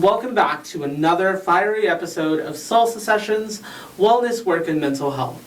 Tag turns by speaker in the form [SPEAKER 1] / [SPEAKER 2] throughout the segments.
[SPEAKER 1] Welcome back to another fiery episode of Salsa Sessions, Wellness, Work, and Mental Health.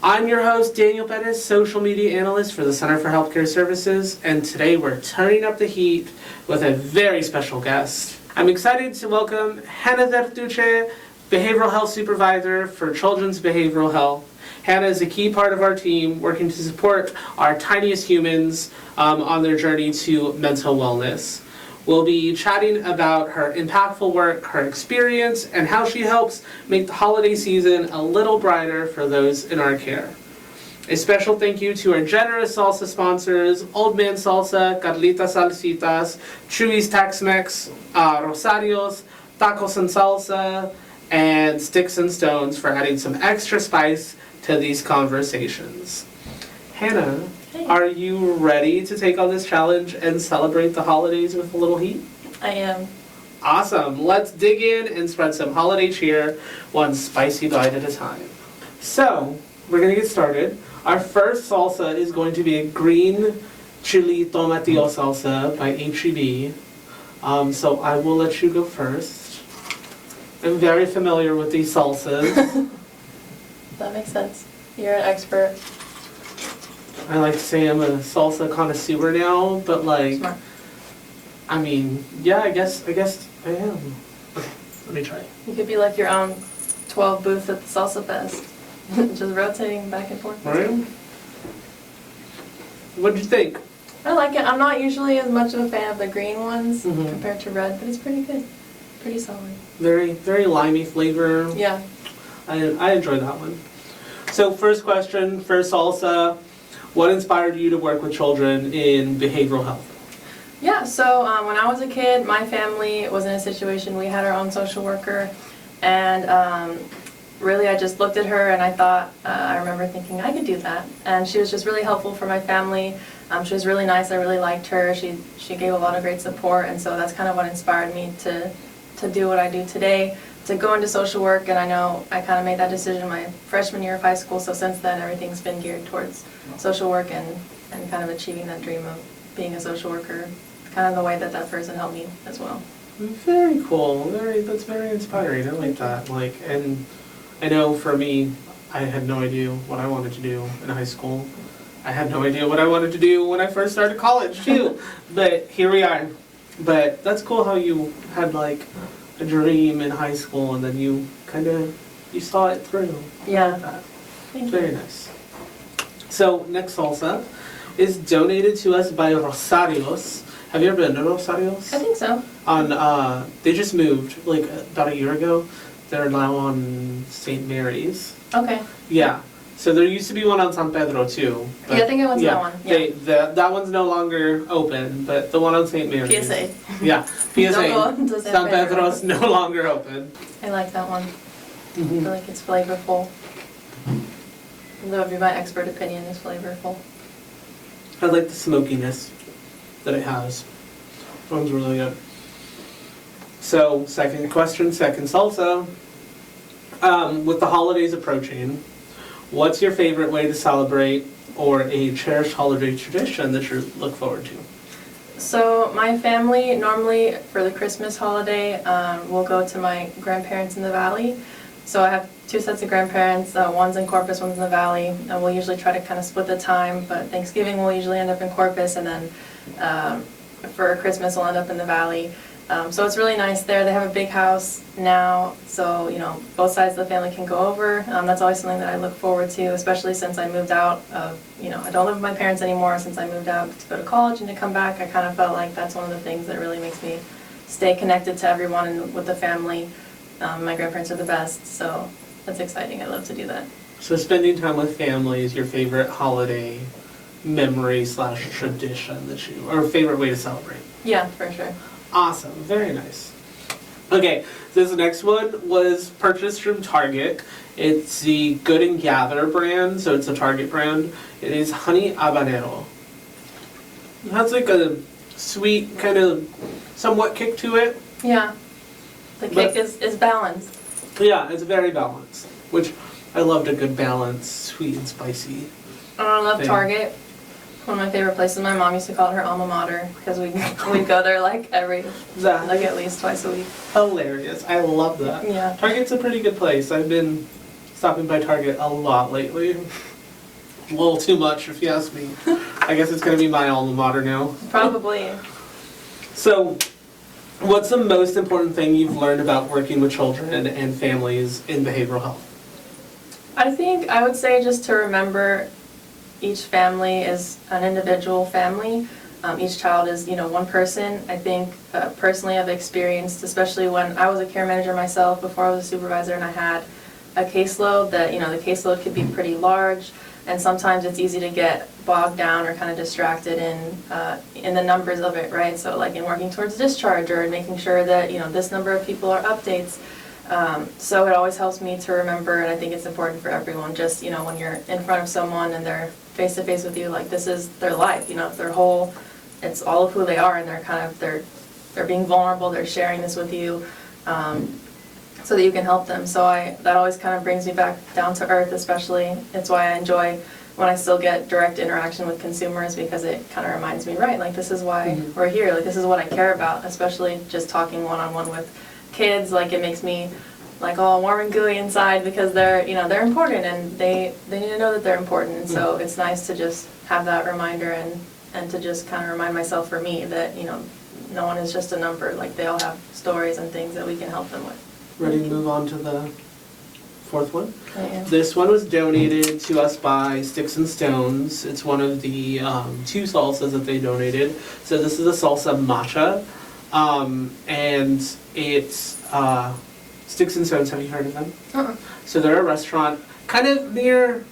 [SPEAKER 1] I'm your host, Daniel Perez, Social Media Analyst for the Center for Healthcare Services, and today we're turning up the heat with a very special guest. I'm excited to welcome Hannah Vertuche, Behavioral Health Supervisor for Children's Behavioral Health. Hannah is a key part of our team working to support our tiniest humans on their journey to mental wellness. We'll be chatting about her impactful work, her experience, and how she helps make the holiday season a little brighter for those in our care. A special thank you to our generous salsa sponsors, Old Man Salsa, Carlita Salsitas, Chuy's Tex-Mex, Rosario's, Tacos and Salsa, and Sticks and Stones for adding some extra spice to these conversations. Hannah,
[SPEAKER 2] hey.
[SPEAKER 1] Are you ready to take on this challenge and celebrate the holidays with a little heat?
[SPEAKER 2] I am.
[SPEAKER 1] Awesome. Let's dig in and spread some holiday cheer, one spicy bite at a time. So, we're going to get started. Our first salsa is going to be a green chili tomatillo salsa by H-E-B. So I will let you go first. I'm very familiar with these salsas.
[SPEAKER 2] That makes sense. You're an expert.
[SPEAKER 1] I like to say I'm a salsa connoisseur now, but like,
[SPEAKER 2] Smart.
[SPEAKER 1] I mean, yeah, I guess I am. Okay, let me try.
[SPEAKER 2] You could be like your own 12 booth at the Salsa Fest. Just rotating back and forth.
[SPEAKER 1] All right. What'd you think?
[SPEAKER 2] I like it. I'm not usually as much of a fan of the green ones
[SPEAKER 1] Mhm.
[SPEAKER 2] compared to red, but it's pretty good. Pretty solid.
[SPEAKER 1] Very, very limey flavor.
[SPEAKER 2] Yeah.
[SPEAKER 1] I enjoy that one. So first question for salsa, what inspired you to work with children in behavioral health?
[SPEAKER 2] Yeah, so when I was a kid, my family was in a situation, we had our own social worker, and really I just looked at her and I thought, I remember thinking I could do that. And she was just really helpful for my family. She was really nice, I really liked her. She gave a lot of great support, and so that's kind of what inspired me to do what I do today, to go into social work. And I know I kind of made that decision my freshman year of high school, so since then everything's been geared towards social work and kind of achieving that dream of being a social worker, kind of the way that person helped me as well.
[SPEAKER 1] Very cool. That's very inspiring. I like that. Like, and I know for me, I had no idea what I wanted to do in high school. I had no idea what I wanted to do when I first started college too. But here we are. But that's cool how you had like a dream in high school and then you saw it through.
[SPEAKER 2] Yeah.
[SPEAKER 1] I like that.
[SPEAKER 2] Thank you.
[SPEAKER 1] Very nice. So next salsa is donated to us by Rosario's. Have you ever been to Rosario's?
[SPEAKER 2] I think so.
[SPEAKER 1] They just moved like about a year ago. They're now on St. Mary's.
[SPEAKER 2] Okay.
[SPEAKER 1] Yeah. So there used to be one on San Pedro too.
[SPEAKER 2] Yeah, I think I went to that one. Yeah.
[SPEAKER 1] That one's no longer open, but the one on St. Mary's.
[SPEAKER 2] PSA.
[SPEAKER 1] Yeah, PSA.
[SPEAKER 2] Don't go to
[SPEAKER 1] San Pedro's no longer open.
[SPEAKER 2] I like that one. I
[SPEAKER 1] Mhm.
[SPEAKER 2] feel like it's flavorful. That would be my expert opinion, is flavorful.
[SPEAKER 1] I like the smokiness that it has. That one's really good. So, second question, second salsa. With the holidays approaching, what's your favorite way to celebrate or a cherished holiday tradition that you look forward to?
[SPEAKER 2] So my family, normally for the Christmas holiday, will go to my grandparents in the valley. So I have two sets of grandparents, one's in Corpus, one's in the valley, and we'll usually try to kind of split the time, but Thanksgiving we'll usually end up in Corpus, and then for Christmas we'll end up in the valley. So it's really nice there. They have a big house now, so both sides of the family can go over. That's always something that I look forward to, especially since I moved out of, I don't live with my parents anymore since I moved out to go to college and to come back. I kind of felt like that's one of the things that really makes me stay connected to everyone and with the family. My grandparents are the best, so that's exciting. I love to do that.
[SPEAKER 1] So spending time with family is your favorite holiday memory / tradition or favorite way to celebrate?
[SPEAKER 2] Yeah, for sure.
[SPEAKER 1] Awesome, very nice. Okay, this next one was purchased from Target. It's the Good and Gather brand, so it's a Target brand. It is honey habanero. It has like a sweet kind of somewhat kick to it.
[SPEAKER 2] Yeah, the kick is balanced.
[SPEAKER 1] Yeah, it's very balanced, which I loved a good balance, sweet and spicy.
[SPEAKER 2] I love
[SPEAKER 1] thing.
[SPEAKER 2] Target. One of my favorite places. My mom used to call it her alma mater because we'd go there like at least twice a week.
[SPEAKER 1] Hilarious. I love that.
[SPEAKER 2] Yeah.
[SPEAKER 1] Target's a pretty good place. I've been stopping by Target a lot lately. A little too much, if you ask me. I guess it's going to be my alma mater now.
[SPEAKER 2] Probably.
[SPEAKER 1] So, what's the most important thing you've learned about working with children and families in behavioral health?
[SPEAKER 2] I would say just to remember each family is an individual family. Each child is, one person. I think personally I've experienced, especially when I was a care manager myself before I was a supervisor and I had a caseload, that, the caseload could be pretty large, and sometimes it's easy to get bogged down or kind of distracted in the numbers of it, right? So like in working towards discharge or making sure that, this number of people are updates. So it always helps me to remember, and I think it's important for everyone, just, when you're in front of someone and they're face to face with you, like this is their life, it's all of who they are, and they're being vulnerable, they're sharing this with you, so that you can help them. So that always kind of brings me back down to earth, especially. It's why I enjoy when I still get direct interaction with consumers, because it kind of reminds me, right, like this is why we're here, like this is what I care about, especially just talking one-on-one with kids. Like it makes me like all warm and gooey inside, because they're important, and they need to know that they're important. And so it's nice to just have that reminder and to just kind of remind myself, for me, that no one is just a number. Like they all have stories and things that we can help them with.
[SPEAKER 1] Ready to move on to the fourth one?
[SPEAKER 2] Yeah.
[SPEAKER 1] This one was donated to us by Sticks and Stones. It's one of the 2 salsas that they donated. So this is a salsa matcha, and it's Sticks and Stones. Have you heard of them?
[SPEAKER 2] Uh-uh.
[SPEAKER 1] So they're a restaurant kind of near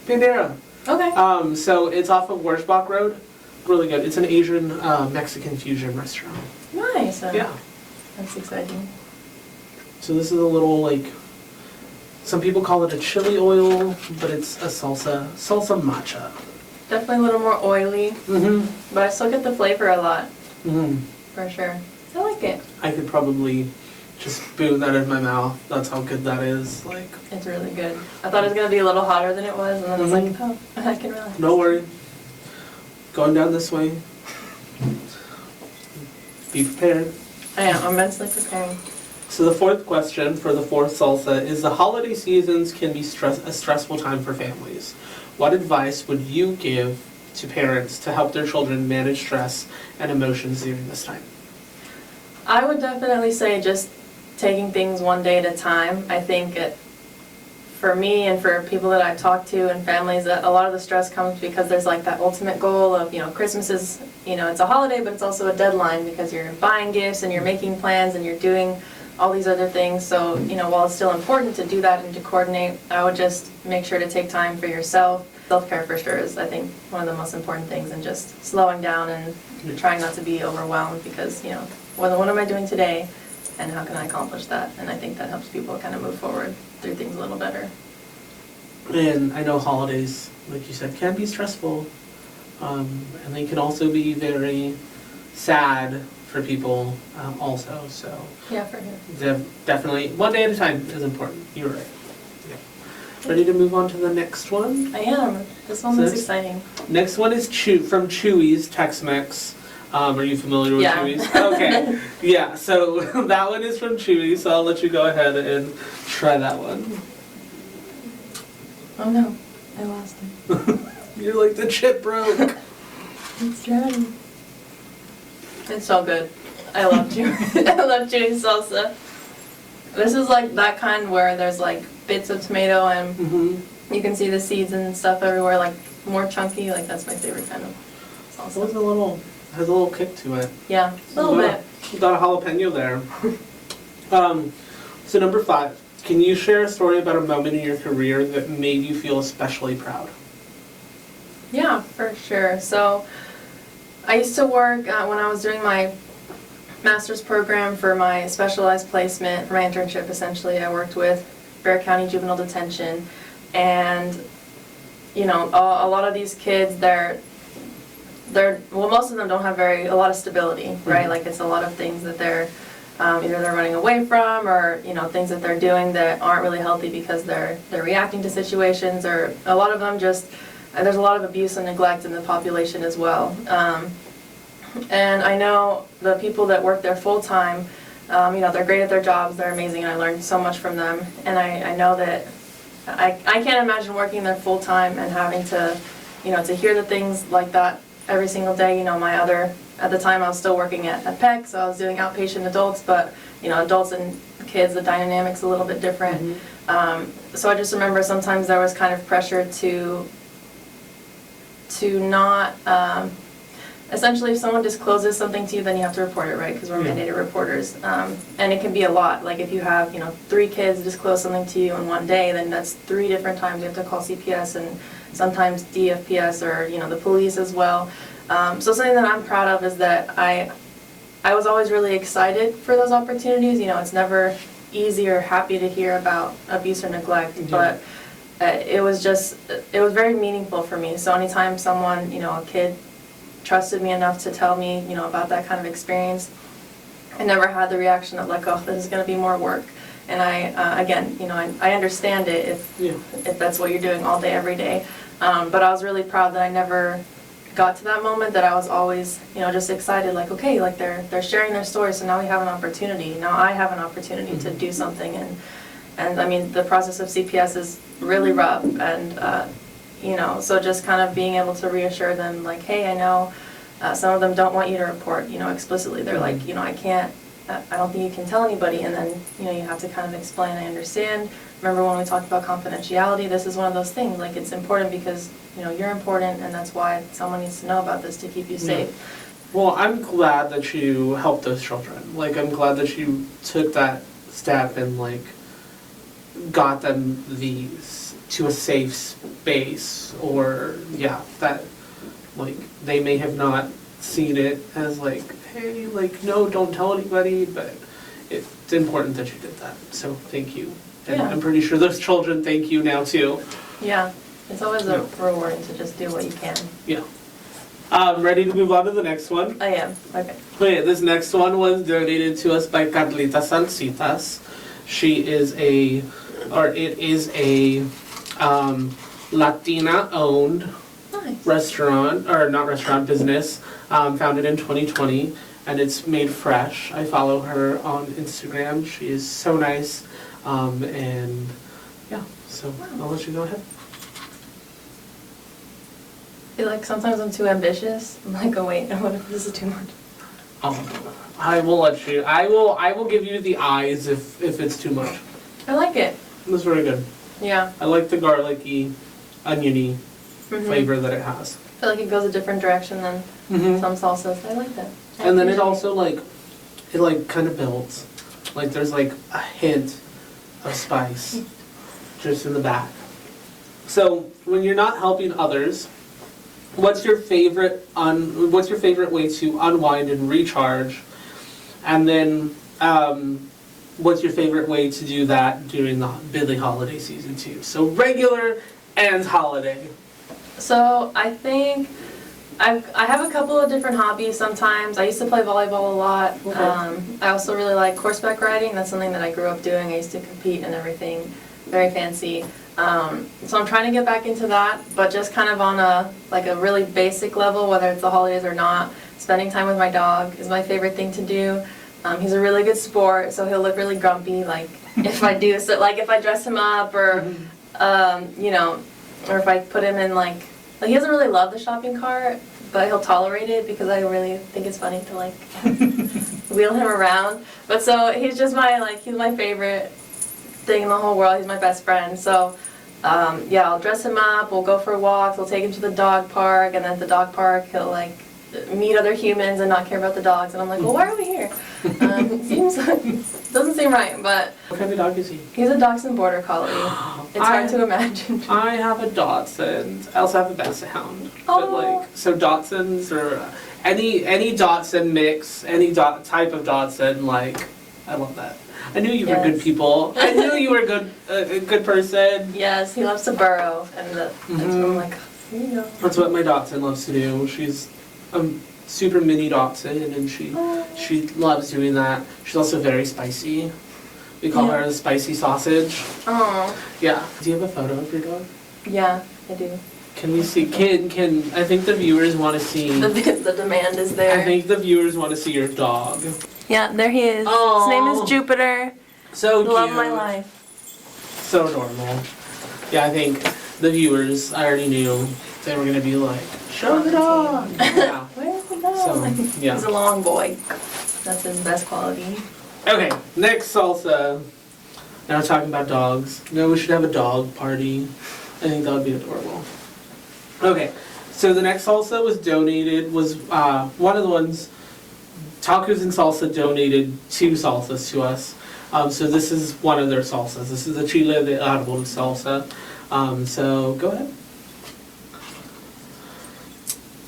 [SPEAKER 1] Bandera.
[SPEAKER 2] Okay.
[SPEAKER 1] So it's off of Werschbach Road. Really good. It's an Asian Mexican fusion restaurant.
[SPEAKER 2] Nice.
[SPEAKER 1] Yeah.
[SPEAKER 2] That's exciting.
[SPEAKER 1] So this is a little, like, some people call it a chili oil, but it's a salsa matcha.
[SPEAKER 2] Definitely a little more oily, but I still get the flavor a lot, for sure. I like it.
[SPEAKER 1] I could probably just spoon that in my mouth. That's how good that is. Like,
[SPEAKER 2] it's really good. I thought it was going to be a little hotter than it was, and then it's like, oh, I can relax.
[SPEAKER 1] No worry. Going down this way. Be prepared.
[SPEAKER 2] I am. I'm mentally preparing.
[SPEAKER 1] So the fourth question for the fourth salsa is: the holiday seasons can be a stressful time for families. What advice would you give to parents to help their children manage stress and emotions during this time?
[SPEAKER 2] I would definitely say just taking things one day at a time. I think for me and for people that I've talked to and families, that a lot of the stress comes because there's like that ultimate goal of, Christmas is, it's a holiday, but it's also a deadline, because you're buying gifts and you're making plans and you're doing all these other things. So, while it's still important to do that and to coordinate, I would just make sure to take time for yourself. Self-care for sure is, I think, one of the most important things, and just slowing down and trying not to be overwhelmed, because, what am I doing today and how can I accomplish that? And I think that helps people kind of move forward through things a little better.
[SPEAKER 1] And I know holidays, like you said, can be stressful, and they can also be very sad for people also. So
[SPEAKER 2] yeah, for sure.
[SPEAKER 1] Definitely one day at a time is important. You're right. Yeah. Ready to move on to the next one?
[SPEAKER 2] I am. This one is exciting.
[SPEAKER 1] Next one is from Chewy's Tex-Mex. Are you familiar with Chewy's? Okay. Yeah, so that one is from Chewy, so I'll let you go ahead and try that one.
[SPEAKER 2] Oh no, I lost it.
[SPEAKER 1] You're like, the chip broke.
[SPEAKER 2] It's done. It's so good. I love Chewy. I love Chewy's salsa. This is like that kind where there's like bits of tomato and you can see the seeds and stuff everywhere, like more chunky. Like that's my favorite kind of salsa.
[SPEAKER 1] It has a little kick to it.
[SPEAKER 2] Yeah, a little bit.
[SPEAKER 1] Got a jalapeno there. So number 5, can you share a story about a moment in your career that made you feel especially proud?
[SPEAKER 2] Yeah, for sure. So I used to work when I was doing my master's program for my specialized placement, for my internship essentially. I worked with Bexar County Juvenile Detention, and a lot of these kids, most of them don't have a lot of stability, right? Like it's a lot of things that they're either they're running away from, or things that they're doing that aren't really healthy because they're reacting to situations, or a lot of them just and there's a lot of abuse and neglect in the population as well. And I know the people that work there full-time, they're great at their jobs, they're amazing, and I learned so much from them. And I know that I can't imagine working there full-time and having to, to hear the things like that every single day. At the time I was still working at PEC, so I was doing outpatient adults, but, adults and kids, the dynamic's a little bit different. So I just remember sometimes there was kind of pressure to not, essentially if someone discloses something to you, then you have to report it, right? Because we're mandated reporters. And it can be a lot. Like if you have, 3 kids disclose something to you in one day, then that's 3 different times you have to call CPS and sometimes DFPS or, the police as well. So something that I'm proud of is that I was always really excited for those opportunities. It's never easy or happy to hear about abuse or neglect, but it was very meaningful for me. So anytime someone, a kid trusted me enough to tell me, about that kind of experience, I never had the reaction of like, oh, this is going to be more work. And I understand it if that's what you're doing all day, every day. But I was really proud that I never got to that moment, that I was always, just excited, like, okay, like they're sharing their story, so now we have an opportunity. Now I have an opportunity to do something. And I mean, the process of CPS is really rough, and so just kind of being able to reassure them, like, hey, I know some of them don't want you to report, explicitly. They're like, I don't think you can tell anybody, and then, you have to kind of explain, I understand. Remember when we talked about confidentiality, this is one of those things, like it's important because, you're important, and that's why someone needs to know about this to keep you safe.
[SPEAKER 1] Well, I'm glad that you helped those children. Like, I'm glad that you took that step and, like, got them to a safe space, or, that, like, they may have not seen it as, like, hey, like, no, don't tell anybody, but it's important that you did that, so thank you. And I'm pretty sure those children thank you now, too.
[SPEAKER 2] Yeah, it's always rewarding to just do what you can.
[SPEAKER 1] Yeah. Ready to move on to the next one?
[SPEAKER 2] I am, okay.
[SPEAKER 1] Okay, this next one was donated to us by Carlita Salsitas. It is a Latina-owned business, founded in 2020, and it's made fresh. I follow her on Instagram. She is so nice, and so I'll let you go ahead.
[SPEAKER 2] I feel like sometimes I'm too ambitious. I'm like, oh wait, what if this is too much?
[SPEAKER 1] I will let you. I will give you the eyes if it's too much.
[SPEAKER 2] I like it.
[SPEAKER 1] It's very good.
[SPEAKER 2] Yeah.
[SPEAKER 1] I like the garlicky, oniony flavor that it has.
[SPEAKER 2] I feel like it goes a different direction than some salsas. I like that.
[SPEAKER 1] And then it also it kind of builds. Like there's like a hint of spice just in the back. So when you're not helping others, what's your favorite way to unwind and recharge? And then what's your favorite way to do that during the busy holiday season too? So regular and holiday.
[SPEAKER 2] So I think I have a couple of different hobbies sometimes. I used to play volleyball a lot. Okay. I also really like horseback riding. That's something that I grew up doing. I used to compete and everything, very fancy. So I'm trying to get back into that, but just kind of on a really basic level, whether it's the holidays or not. Spending time with my dog is my favorite thing to do. He's a really good sport, so he'll look really grumpy, like if I do, so like if I dress him up or, or if I put him in like he doesn't really love the shopping cart, but he'll tolerate it because I really think it's funny to like wheel him around. But so he's just he's my favorite thing in the whole world. He's my best friend. So I'll dress him up, we'll go for walks, we'll take him to the dog park, and then at the dog park he'll meet other humans and not care about the dogs. And I'm like, well, why are we here? Doesn't seem right, but...
[SPEAKER 1] What kind of dog is he?
[SPEAKER 2] He's a Dachshund Border Collie. It's hard to imagine.
[SPEAKER 1] I have a Dachshund. I also have a Basset Hound.
[SPEAKER 2] Oh.
[SPEAKER 1] But so Dachshunds or any Dachshund mix, any type of Dachshund, I love that. I knew you were good people. I knew you were a good person.
[SPEAKER 2] Yes, he loves to burrow, and that's what I'm like,
[SPEAKER 1] That's what my Dachshund loves to do. She's a super mini Dachshund, and she loves doing that. She's also very spicy. We call her a spicy sausage.
[SPEAKER 2] Oh.
[SPEAKER 1] Yeah. Do you have a photo of your dog?
[SPEAKER 2] Yeah, I do.
[SPEAKER 1] Can we see? Can I think the viewers want to see?
[SPEAKER 2] The demand is there.
[SPEAKER 1] I think the viewers want to see your dog.
[SPEAKER 2] Yeah, there he is.
[SPEAKER 1] Aww.
[SPEAKER 2] His name is Jupiter.
[SPEAKER 1] So cute.
[SPEAKER 2] Love my life.
[SPEAKER 1] So adorable. Yeah, I think the viewers, I already knew they were gonna be like, show the dog. Yeah.
[SPEAKER 2] Where's the dog?
[SPEAKER 1] So, yeah.
[SPEAKER 2] He's a long boy. That's his best quality.
[SPEAKER 1] Okay, next salsa. Now we're talking about dogs. No, we should have a dog party. I think that would be adorable. Okay, so the next salsa was one of the ones, Tacos and Salsa donated 2 salsas to us. So this is one of their salsas. This is the chile de árbol salsa. So go ahead.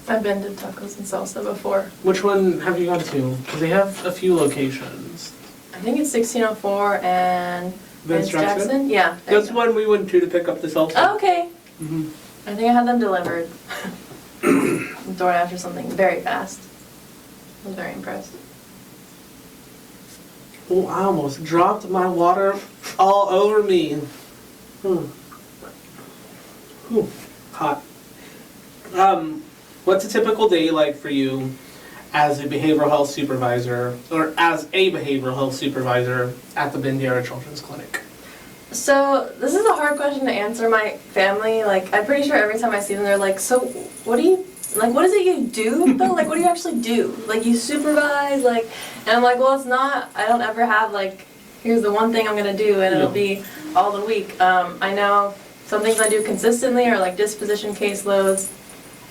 [SPEAKER 2] I've been to Tacos and Salsa before.
[SPEAKER 1] Which one have you gone to? Because they have a few locations.
[SPEAKER 2] I think it's 1604 and
[SPEAKER 1] Vince Jackson?
[SPEAKER 2] Yeah.
[SPEAKER 1] That's one we went to pick up the salsa.
[SPEAKER 2] Oh, okay.
[SPEAKER 1] Mm-hmm.
[SPEAKER 2] I think I had them delivered. DoorDash or something very fast. I was very impressed.
[SPEAKER 1] Oh, I almost dropped my water all over me. Hot. What's a typical day like for you as a behavioral health supervisor, or as a behavioral health supervisor at the Bandera Children's Clinic?
[SPEAKER 2] So this is a hard question to answer. My family, like, I'm pretty sure every time I see them, they're like, so what do you, like, what is it you do though? Like, what do you actually do? Like, you supervise, like, and I'm like, well, it's not, I don't ever have, like, here's the one thing I'm gonna do and it'll be all the week. I know some things I do consistently are like disposition caseloads.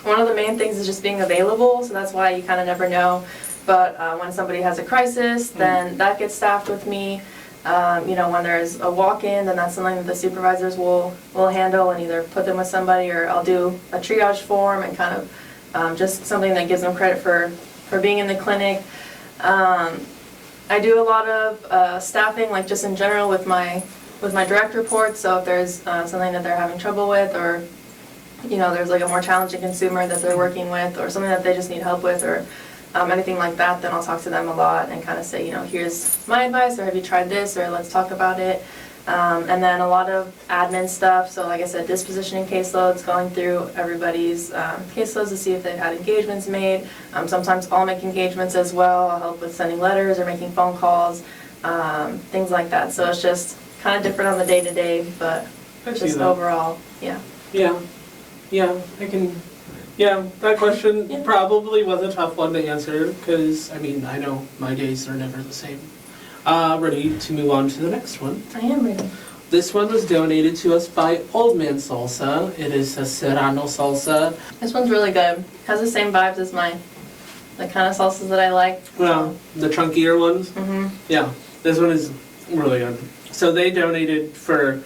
[SPEAKER 2] One of the main things is just being available, so that's why you kind of never know. But when somebody has a crisis, then that gets staffed with me. You know, when there's a walk-in, then that's something that the supervisors will handle and either put them with somebody, or I'll do a triage form and kind of just something that gives them credit for being in the clinic. I do a lot of staffing, like just in general with my direct reports. So if there's something that they're having trouble with, or you know, there's like a more challenging consumer that they're working with, or something that they just need help with, or anything like that, then I'll talk to them a lot and kind of say, you know, here's my advice, or have you tried this, or let's talk about it. And then a lot of admin stuff, so like I said, dispositioning caseloads, going through everybody's caseloads to see if they've had engagements made. Sometimes I'll make engagements as well. I'll help with sending letters or making phone calls, things like that. So it's just kind of different on the day-to-day, but just overall, yeah.
[SPEAKER 1] Yeah, that question probably was a tough one to answer, because, I mean, I know my days are never the same. Ready to move on to the next one?
[SPEAKER 2] I am ready.
[SPEAKER 1] This one was donated to us by Old Man Salsa. It is a Serrano salsa.
[SPEAKER 2] This one's really good. Has the same vibes as mine. The kind of salsas that I like.
[SPEAKER 1] Well, the chunkier ones?
[SPEAKER 2] Mm-hmm.
[SPEAKER 1] Yeah, this one is really good. So they donated for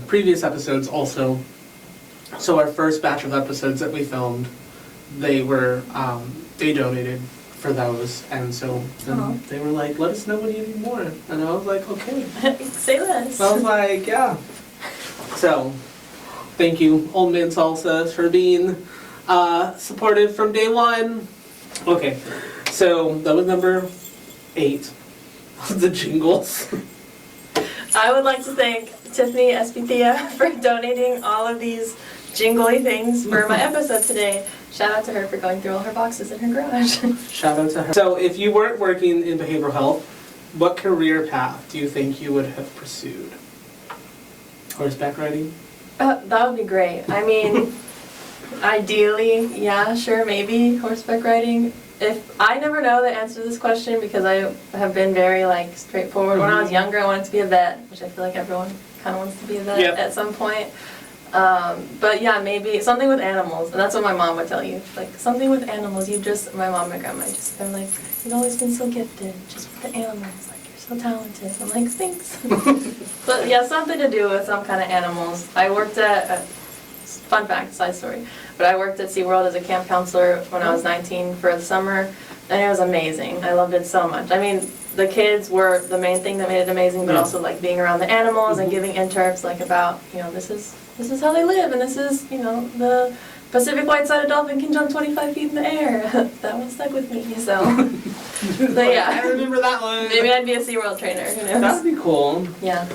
[SPEAKER 1] previous episodes also. So our first batch of episodes that we filmed, they donated for those, and so then they were like, let us know when you need more. And I was like, okay.
[SPEAKER 2] Say less.
[SPEAKER 1] I was like, yeah. So, thank you, Old Man Salsa, for being supportive from day one. Okay, so that was number 8, the jingles.
[SPEAKER 2] I would like to thank Tiffany Espithia for donating all of these jingly things for my episode today. Shout out to her for going through all her boxes in her garage.
[SPEAKER 1] Shout out to her. So if you weren't working in behavioral health, what career path do you think you would have pursued? Horseback riding?
[SPEAKER 2] That would be great. I mean, ideally, yeah, sure, maybe horseback riding. If I never know the answer to this question, because I have been very like straightforward. When I was younger, I wanted to be a vet, which I feel like everyone kind of wants to be a vet at some point. But yeah, maybe something with animals, and that's what my mom would tell you. Like, something with animals, my mom and grandma just, they're like, you've always been so gifted, just with the animals, like, you're so talented. I'm like, thanks. But yeah, something to do with some kind of animals. I worked at, fun fact, side story, but I worked at SeaWorld as a camp counselor when I was 19 for the summer, and it was amazing. I loved it so much. I mean, the kids were the main thing that made it amazing, but also like being around the animals and giving interps like about, you know, this is how they live, and this is, you know, the Pacific white-sided dolphin can jump 25 feet in the air. That one stuck with me, so. So yeah.
[SPEAKER 1] I remember that one.
[SPEAKER 2] Maybe I'd be a SeaWorld trainer, who knows?
[SPEAKER 1] That'd be cool.
[SPEAKER 2] Yeah.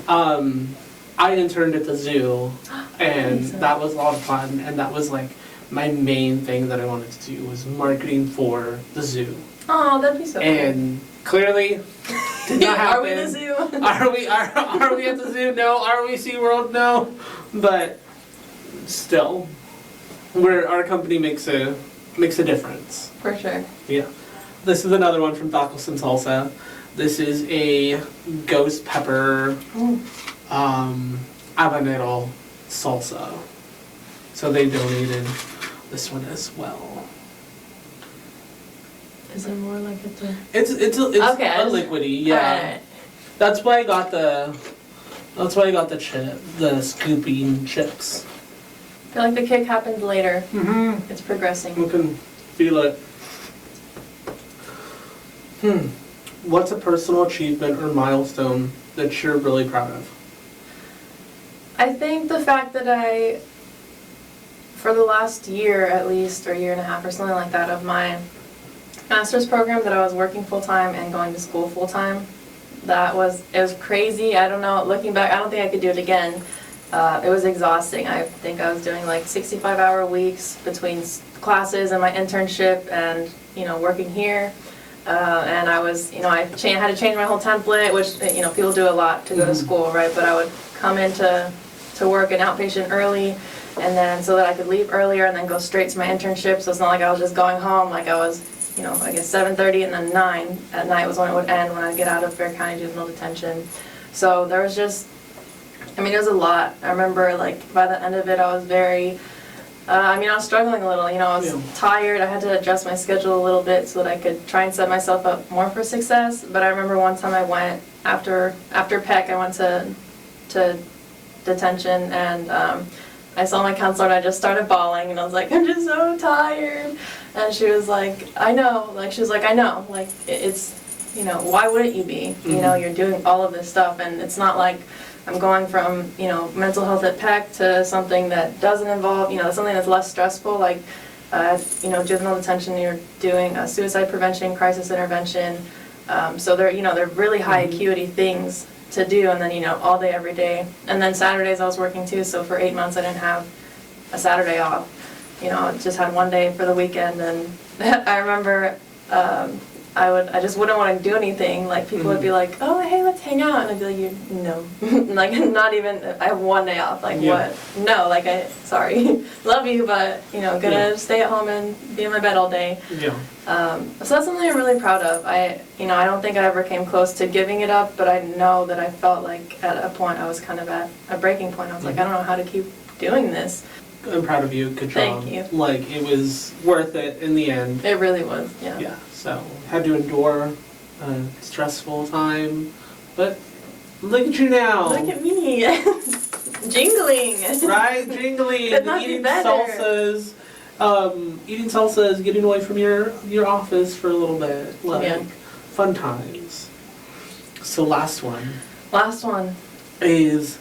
[SPEAKER 1] I interned at the zoo, and
[SPEAKER 2] Amazing.
[SPEAKER 1] that was a lot of fun, and that was like my main thing that I wanted to do was marketing for the zoo.
[SPEAKER 2] Oh, that'd be so cool.
[SPEAKER 1] And clearly, did not happen.
[SPEAKER 2] Are we the zoo?
[SPEAKER 1] Are we at the zoo? No. Are we SeaWorld? No. But still, our company makes a difference.
[SPEAKER 2] For sure.
[SPEAKER 1] Yeah. This is another one from Tacos and Salsa. This is a ghost pepper habanero salsa. So they donated this one as well.
[SPEAKER 2] Is it more like
[SPEAKER 1] It's
[SPEAKER 2] Okay,
[SPEAKER 1] a liquidy, yeah.
[SPEAKER 2] Right.
[SPEAKER 1] That's why I got the scooping chips.
[SPEAKER 2] I feel like the kick happens later.
[SPEAKER 1] Mm-hmm.
[SPEAKER 2] It's progressing.
[SPEAKER 1] You can feel it. What's a personal achievement or milestone that you're really proud of?
[SPEAKER 2] I think the fact that for the last year at least, or year and a half or something like that, of my master's program, that I was working full-time and going to school full-time. It was crazy. I don't know, looking back, I don't think I could do it again. It was exhausting. I think I was doing like 65-hour weeks between classes and my internship and, working here. And I was, I had to change my whole template, which, people do a lot to go to school, right? But I would come into work an outpatient early, and then so that I could leave earlier and then go straight to my internship. So it's not like I was just going home, like I was, I guess 7:30 and then 9 at night was when it would end, when I'd get out of Fair County Juvenile Detention. So there was just, it was a lot. I remember, like, by the end of it, I was very, I was struggling a little, I was tired. I had to adjust my schedule a little bit so that I could try and set myself up more for success. But I remember one time I went, after PEC, I went to detention, and I saw my counselor and I just started bawling, and I was like, I'm just so tired. And she was like, I know, like, it's, why wouldn't you be? You're doing all of this stuff, and it's not like I'm going from, mental health at PEC to something that doesn't involve, something that's less stressful, like, juvenile detention, you're doing suicide prevention, crisis intervention. So they're really high acuity things to do, and then, all day, every day. And then Saturdays I was working too, so for 8 months I didn't have a Saturday off. I just had one day for the weekend, and I remember I just wouldn't want to do anything. Like, people would be like, oh, hey, let's hang out. And I'd be like, no. Like, not even, I have one day off. Like, what? No, like, sorry. Love you, but, gonna stay at home and be in my bed all day. Yeah. So that's something I'm really proud of. I don't think I ever came close to giving it up, but I know that I felt like at a point I was kind of at a breaking point. I was like, I don't know how to keep doing this.
[SPEAKER 1] I'm proud of you. Good job.
[SPEAKER 2] Thank you.
[SPEAKER 1] Like, it was worth it in the end.
[SPEAKER 2] It really was, yeah.
[SPEAKER 1] Yeah, so had to endure a stressful time, but look at you now.
[SPEAKER 2] Look at me. Jingling.
[SPEAKER 1] Right, jingling.
[SPEAKER 2] Could not be better.
[SPEAKER 1] Eating salsas, getting away from your office for a little bit. Like, fun times. So last one.
[SPEAKER 2] Last one.
[SPEAKER 1] Is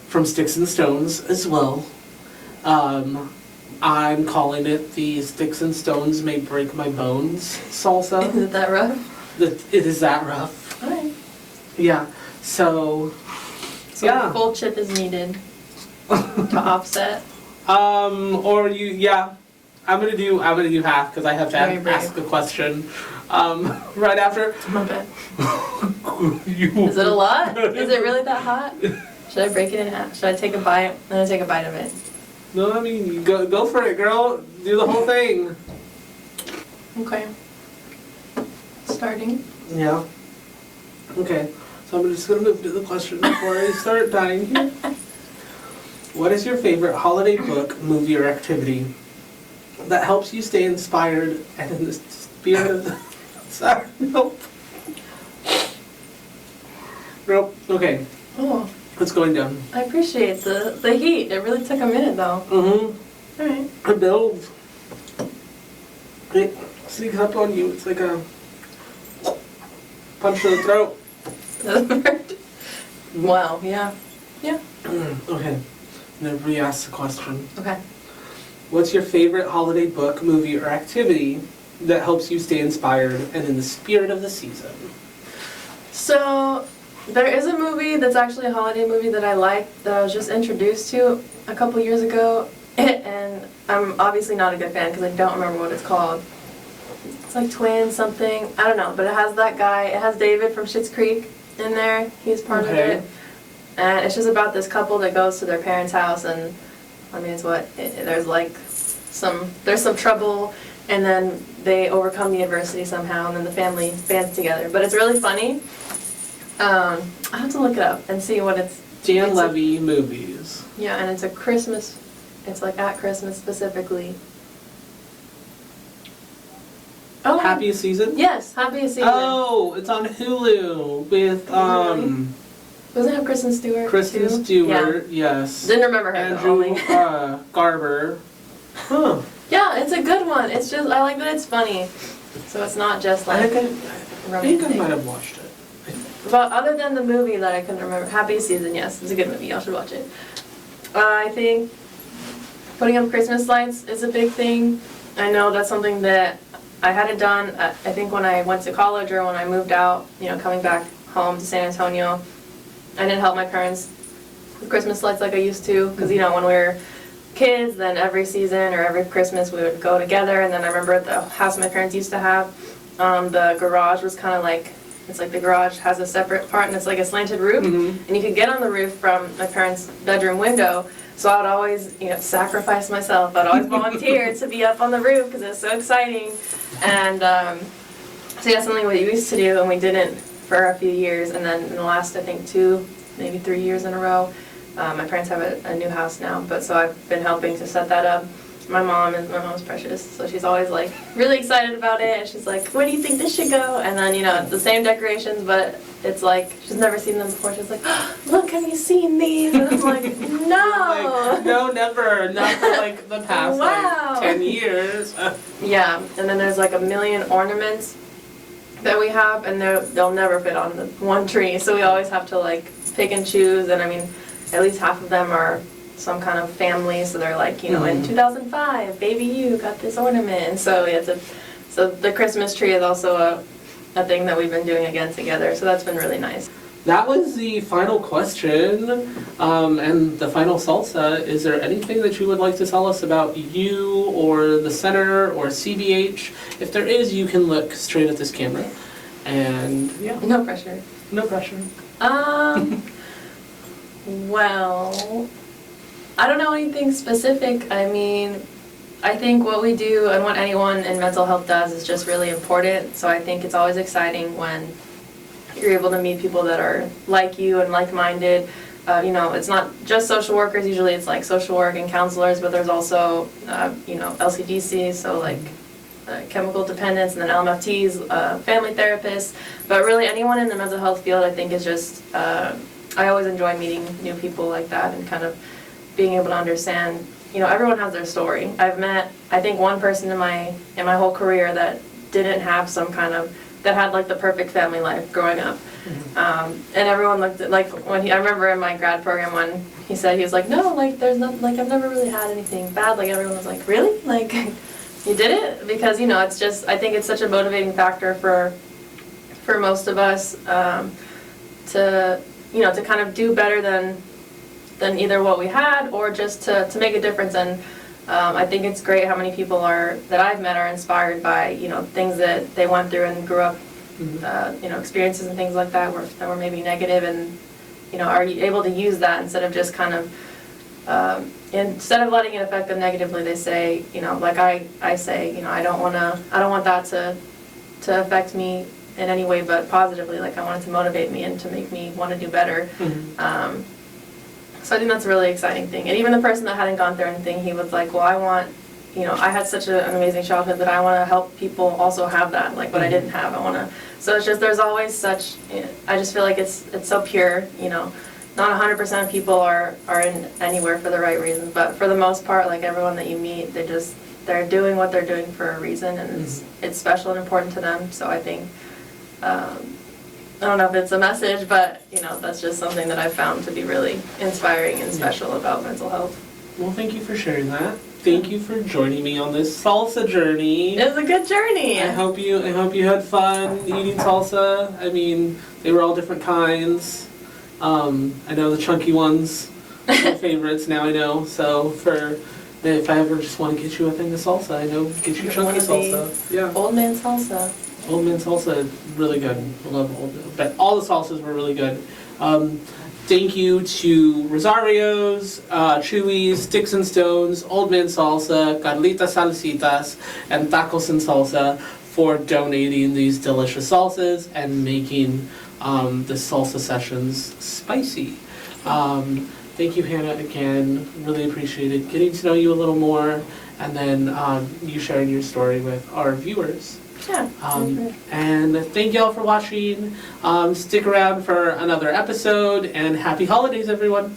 [SPEAKER 1] from Sticks and Stones as well. I'm calling it the Sticks and Stones May Break My Bones salsa.
[SPEAKER 2] Is it that rough?
[SPEAKER 1] It is that rough.
[SPEAKER 2] Alright.
[SPEAKER 1] Yeah. So
[SPEAKER 2] a full chip is needed to offset.
[SPEAKER 1] I'm gonna do half because I have to ask a question. Right after.
[SPEAKER 2] My bad. Is it a lot? Is it really that hot? Should I break it in half? Should I take a bite? I'm gonna take a bite of it.
[SPEAKER 1] No, I mean, go for it, girl. Do the whole thing.
[SPEAKER 2] Okay. Starting.
[SPEAKER 1] Yeah. Okay. So I'm just gonna move to the question before I start dying here. What is your favorite holiday book, movie, or activity that helps you stay inspired and in the spirit of the... Sorry, nope. Nope. Okay.
[SPEAKER 2] Oh.
[SPEAKER 1] It's going down.
[SPEAKER 2] I appreciate the heat. It really took a minute though.
[SPEAKER 1] Mm-hmm.
[SPEAKER 2] Alright.
[SPEAKER 1] It builds. It sneaks up on you. It's like a punch to the throat.
[SPEAKER 2] Doesn't hurt. Wow, yeah. Yeah.
[SPEAKER 1] Okay. Now re-ask the question.
[SPEAKER 2] Okay.
[SPEAKER 1] What's your favorite holiday book, movie, or activity that helps you stay inspired and in the spirit of the season?
[SPEAKER 2] So, There is a movie that's actually a holiday movie that I like that I was just introduced to a couple years ago, and I'm obviously not a good fan because I don't remember what it's called. It's like Twins something, I don't know, but it has that guy, it has David from Schitt's Creek in there, he's part of it. And it's just about this couple that goes to their parents' house, and I mean, there's some trouble, and then they overcome the adversity somehow, and then the family bands together. But it's really funny. I have to look it up and see what it's.
[SPEAKER 1] Dan Levy movies.
[SPEAKER 2] Yeah, and it's a Christmas. It's like at Christmas specifically. Oh,
[SPEAKER 1] Happiest Season?
[SPEAKER 2] Yes, Happiest Season.
[SPEAKER 1] Oh, it's on Hulu with
[SPEAKER 2] Doesn't it have Kristen Stewart?
[SPEAKER 1] Kristen
[SPEAKER 2] too?
[SPEAKER 1] Stewart, yes.
[SPEAKER 2] Didn't remember her
[SPEAKER 1] Andrew
[SPEAKER 2] though.
[SPEAKER 1] Garber. Huh.
[SPEAKER 2] Yeah, it's a good one. It's just I like that it's funny, so it's not just like.
[SPEAKER 1] I think I might have watched it.
[SPEAKER 2] But other than the movie that I couldn't remember, Happy Season, yes, it's a good movie. Y'all should watch it. I think putting up Christmas lights is a big thing. I know that's something that I hadn't done. I think when I went to college or when I moved out, coming back home to San Antonio, I didn't help my parents with Christmas lights like I used to. Because, when we were kids, then every season or every Christmas we would go together. And then I remember at the house my parents used to have, the garage was kind of like, it's like the garage has a separate part and it's like a slanted roof. And you could get on the roof from my parents' bedroom window. So I would always, sacrifice myself. I'd always volunteer to be up on the roof because it was so exciting. And so yeah, something we used to do and we didn't for a few years. And then in the last, I think 2, maybe 3 years in a row, my parents have a new house now. But so I've been helping to set that up. My mom's precious, so she's always like really excited about it, and she's like, where do you think this should go? And then the same decorations, but it's like she's never seen them before. She's like, oh, look, have you seen these? And I'm like, no.
[SPEAKER 1] Like, no, never, not for like the past
[SPEAKER 2] Wow.
[SPEAKER 1] 10 years.
[SPEAKER 2] Yeah, and then there's like a million ornaments that we have, and they'll never fit on the one tree, so we always have to like pick and choose. And I mean, at least half of them are some kind of family, so they're like, in 2005, baby you got this ornament. And so so the Christmas tree is also a thing that we've been doing again together, so that's been really nice.
[SPEAKER 1] That was the final question, and the final salsa. Is there anything that you would like to tell us about you or the center or CBH? If there is, you can look straight at this camera. And yeah.
[SPEAKER 2] No pressure.
[SPEAKER 1] No pressure.
[SPEAKER 2] Well, I don't know anything specific. I mean, I think what we do and what anyone in mental health does is just really important. So I think it's always exciting when you're able to meet people that are like you and like-minded. It's not just social workers. Usually it's like social work and counselors, but there's also, LCDC, so like chemical dependence, and then LMFTs, family therapists. But really anyone in the mental health field, I think, is just, I always enjoy meeting new people like that and kind of being able to understand, everyone has their story. I've met, I think, one person in my whole career that didn't have that had like the perfect family life growing up. And everyone looked at, like, I remember in my grad program when he was like, no, like, there's nothing, like, I've never really had anything bad. Like, everyone was like, really? Like, you did it? Because, it's just, I think it's such a motivating factor for most of us to kind of do better than either what we had or just to make a difference. And I think it's great how many people that I've met are inspired by things that they went through and grew up, experiences and things like that were maybe negative, and are able to use that instead of just kind of instead of letting it affect them negatively. They say, like I say, I don't want that to affect me in any way but positively. Like, I want it to motivate me and to make me want to do better. So I think that's a really exciting thing. And even the person that hadn't gone through anything, he was like, well, I had such an amazing childhood that I want to help people also have that, like what I didn't have. So it's just, there's always such, I just feel like it's so pure, not 100% of people are in anywhere for the right reasons, but for the most part, like everyone that you meet, they're doing what they're doing for a reason, and it's special and important to them. So I think, I don't know if it's a message, but that's just something that I've found to be really inspiring and special about mental health.
[SPEAKER 1] Well, thank you for sharing that. Thank you for joining me on this salsa journey.
[SPEAKER 2] It was a good journey.
[SPEAKER 1] I hope you had fun eating salsa. I mean, They were all different kinds. I know the chunky ones are my favorites now. I know. So if I ever just want to get you a thing of salsa, I know get you chunky salsa. Yeah.
[SPEAKER 2] Old man salsa.
[SPEAKER 1] Old man salsa, really good. I love but all the salsas were really good. Thank you to Rosario's, Chewy's, Sticks and Stones, Old Man Salsa, Carlita Salsitas, and Tacos and Salsa for donating these delicious salsas and making the salsa sessions spicy. Thank you, Hannah, again. Really appreciated getting to know you a little more, and then you sharing your story with our viewers.
[SPEAKER 2] Yeah.
[SPEAKER 1] And thank you all for watching. Stick around for another episode, and happy holidays, everyone.